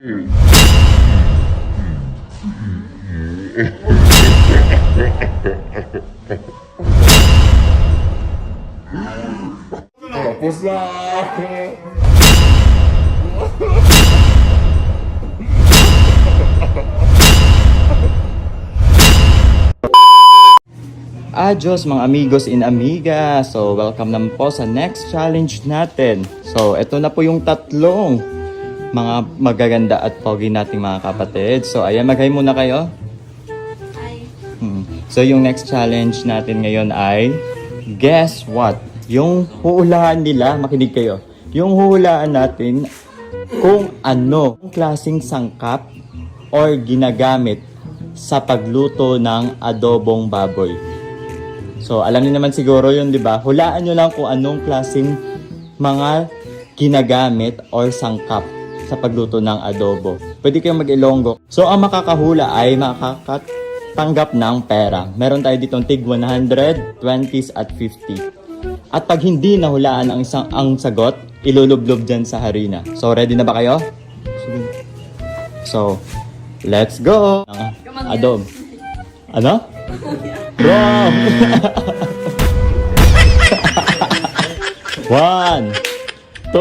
Tapos na ako. Adios mga amigos and amiga. So, welcome naman po sa next challenge natin. So, ito na po yung tatlong mga magaganda at pogi nating mga kapatid. So, ayan, mag-hi muna kayo. Hi. So, yung next challenge natin ngayon ay guess what? Yung huhulaan nila, makinig kayo. Yung huhulaan natin kung ano klaseng sangkap or ginagamit sa pagluto ng adobong baboy. So, alam niyo naman siguro yun, di ba? Hulaan nyo lang kung anong klaseng mga ginagamit or sangkap sa pagluto ng adobo. Pwede kayong mag-ilonggo. So, ang makakahula ay makakatanggap ng pera. Meron tayo ditong tig 100, 20s at 50. At pag hindi nahulaan ang sagot, ilulublob dyan sa harina. So, ready na ba kayo? So, let's go! Adobo. Ano? Wrong! 1, 2,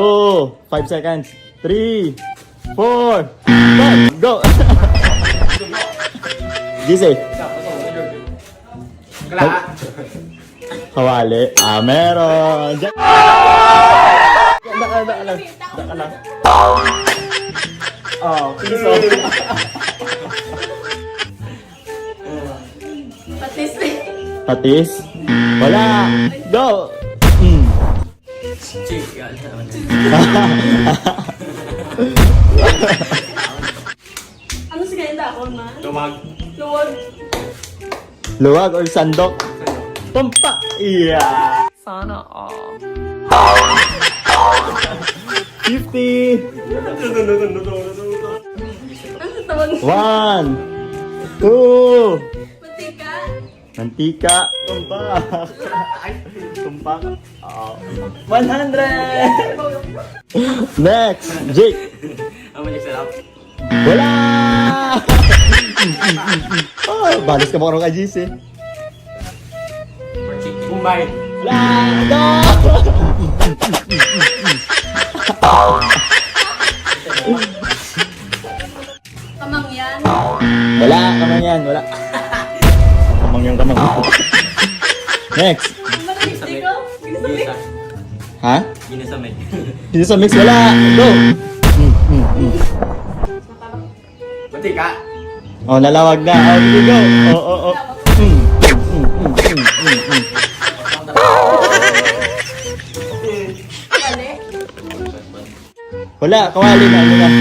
5 seconds, 3, 4, 5, go! Gise. Kawali. Meron. Daka lang. Oh, piso. Patis. Patis? Wala. Go! Ano si kaya dakon, ma? Lumag. Luwag. Luwag or sandok? Tumpa! Yeah! Sana all. 50! Ano sa tawag? 1, 2, Matika. mantika, tumpak. Tumpak. 100! Next, Jake. Ang magsarap. Wala! Oh, balis ka mo kay GC. Kumbay. Wala! No! Kamangyan. Wala, kamang yan, wala. Kamang. Next. Ano ba lipstick ko? Pinasabi. Ha? Ginasamay. Dito sa mix, wala. Go! Matika. Oh, nalawag na. Oh, here we go. Oh. Kali. Wala, kawali na. Ano na?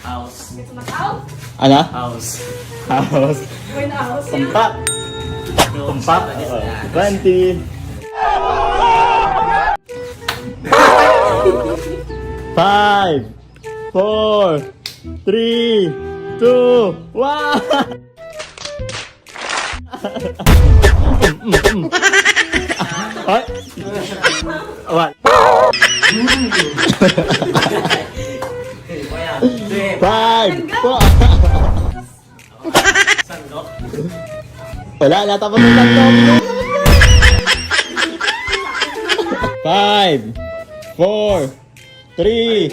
House. Mataw. Ano? House. House. Boy na house yan. Tumpak. Tumpak. 20. 5, 4, 3, 2, 1. Ay. What? 5, 4. Sandok. Wala, natapos ng sandok. 5, 4, 3,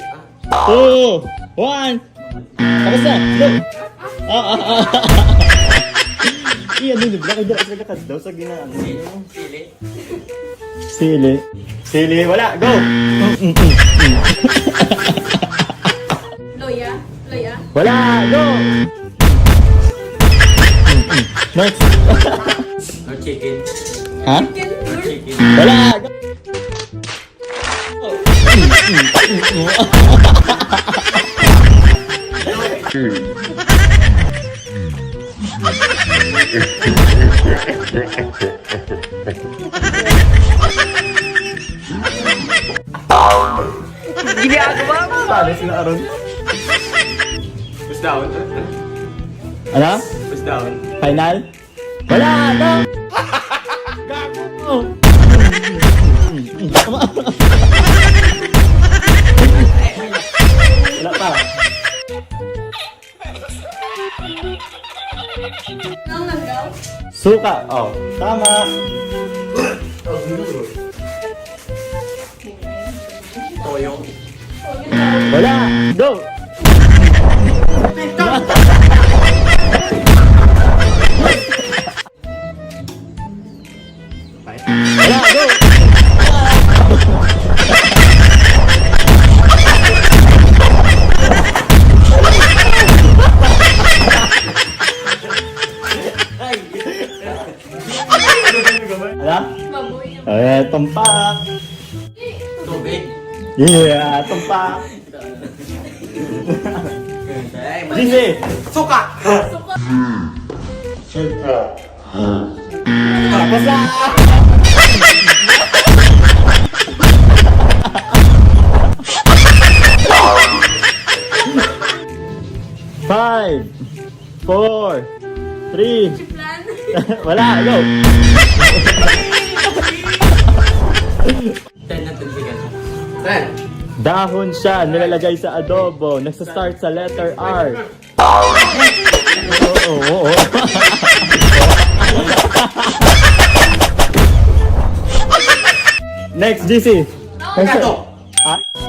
2, 1. Tapos na. Go. Iya, nilib. Lakad daw sa ginaan. Sili. Sili. Wala. Go. Loya. Wala. Go. Next. Or chicken. Ha? Chicken. Chicken. Wala. Go. Ginagawa mo. Paano sila Aron? Push down. Ano? Push down. Final? Wala! Go! Gago! Wala pa. Nang nanggaw? Suka. Oh, tama. Toyong. Wala. Go. Wala, go. Wala? Baboy. Tumpak. Tubig. Yeah, tumpak. Gigi. Suka! Basta. Five, four, three. Plan. Wala, go. 10 na tagsigan. 10. Dahon siya, nilalagay sa adobo. Nagsa-start sa letter R. Oo. Next, GC. Gato. Ah?